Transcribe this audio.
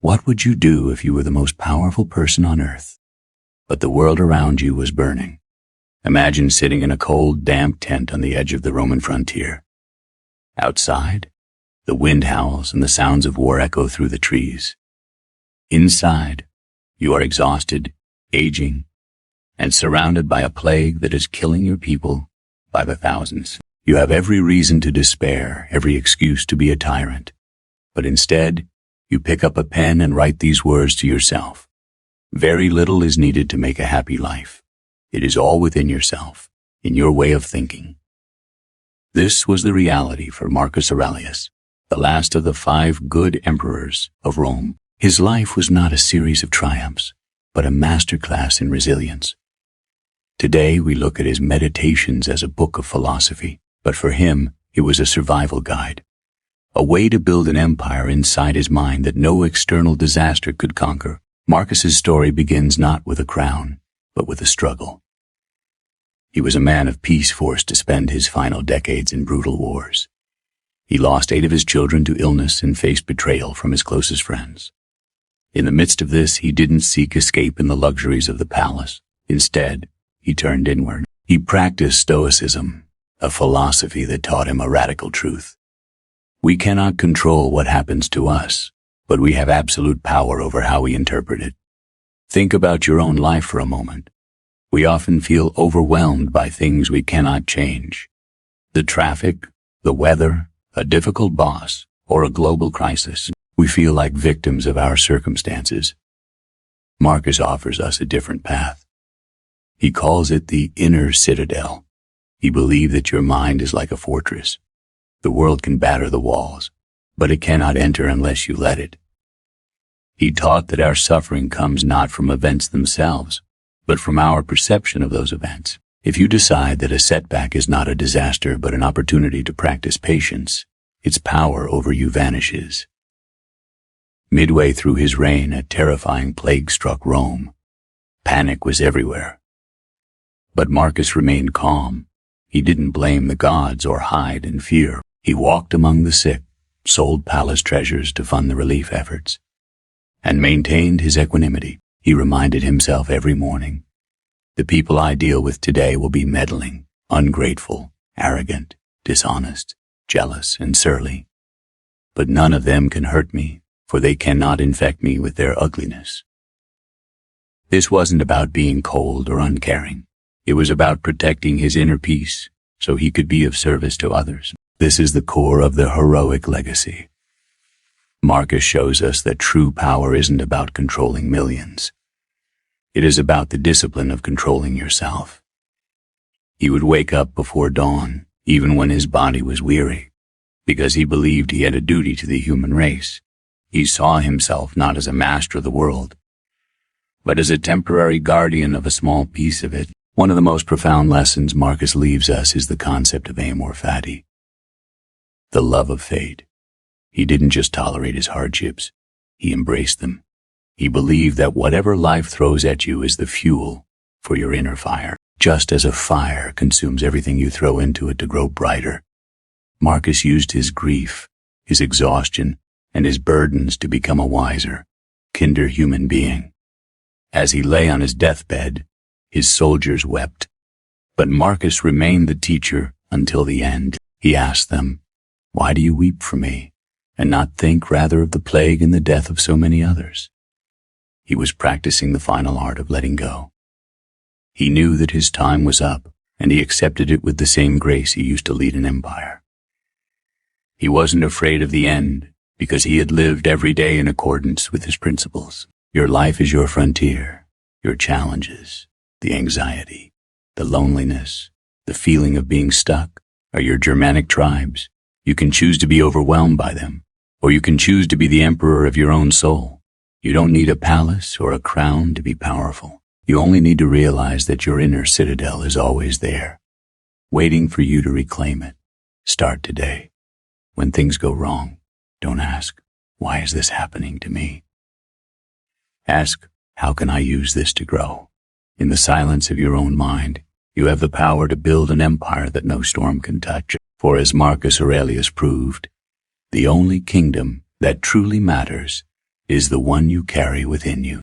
What would you do if you were the most powerful person on earth, but the world around you was burning? Imagine sitting in a cold, damp tent on the edge of the Roman frontier. Outside, the wind howls and the sounds of war echo through the trees. Inside, you are exhausted, aging, and surrounded by a plague that is killing your people by the thousands. You have every reason to despair, every excuse to be a tyrant. But instead, you pick up a pen and write these words to yourself. Very little is needed to make a happy life. It is all within yourself, in your way of thinking. This was the reality for Marcus Aurelius, the last of the 5 good emperors of Rome. His life was not a series of triumphs, but a masterclass in resilience. Today we look at his Meditations as a book of philosophy, but for him it was a survival guide, a way to build an empire inside his mind that no external disaster could conquer. Marcus's story begins not with a crown, but with a struggle. He was a man of peace forced to spend his final decades in brutal wars. He lost 8 of his children to illness and faced betrayal from his closest friends. In the midst of this, he didn't seek escape in the luxuries of the palace. Instead, he turned inward. He practiced Stoicism, a philosophy that taught him a radical truth. We cannot control what happens to us, but we have absolute power over how we interpret it. Think about your own life for a moment. We often feel overwhelmed by things we cannot change. The traffic, the weather, a difficult boss, or a global crisis. We feel like victims of our circumstances. Marcus offers us a different path. He calls it the inner citadel. He believed that your mind is like a fortress. The world can batter the walls, but it cannot enter unless you let it. He taught that our suffering comes not from events themselves, but from our perception of those events. If you decide that a setback is not a disaster but an opportunity to practice patience, its power over you vanishes. Midway through his reign, a terrifying plague struck Rome. Panic was everywhere. But Marcus remained calm. He didn't blame the gods or hide in fear. He walked among the sick, sold palace treasures to fund the relief efforts, and maintained his equanimity. He reminded himself every morning, the people I deal with today will be meddling, ungrateful, arrogant, dishonest, jealous, and surly. But none of them can hurt me, for they cannot infect me with their ugliness. This wasn't about being cold or uncaring. It was about protecting his inner peace so he could be of service to others. This is the core of the heroic legacy. Marcus shows us that true power isn't about controlling millions. It is about the discipline of controlling yourself. He would wake up before dawn, even when his body was weary, because he believed he had a duty to the human race. He saw himself not as a master of the world, but as a temporary guardian of a small piece of it. One of the most profound lessons Marcus leaves us is the concept of amor fati, the love of fate. He didn't just tolerate his hardships, he embraced them. He believed that whatever life throws at you is the fuel for your inner fire. Just as a fire consumes everything you throw into it to grow brighter, Marcus used his grief, his exhaustion, and his burdens to become a wiser, kinder human being. As he lay on his deathbed, his soldiers wept, but Marcus remained the teacher until the end. He asked them, "Why do you weep for me, and not think rather of the plague and the death of so many others?" He was practicing the final art of letting go. He knew that his time was up, and he accepted it with the same grace he used to lead an empire. He wasn't afraid of the end, because he had lived every day in accordance with his principles. Your life is your frontier, your challenges, the anxiety, the loneliness, the feeling of being stuck are your Germanic tribes. You can choose to be overwhelmed by them, or you can choose to be the emperor of your own soul. You don't need a palace or a crown to be powerful. You only need to realize that your inner citadel is always there, waiting for you to reclaim it. Start today. When things go wrong, don't ask, "Why is this happening to me?" Ask, "How can I use this to grow?" In the silence of your own mind, you have the power to build an empire that no storm can touch. For as Marcus Aurelius proved, the only kingdom that truly matters is the one you carry within you.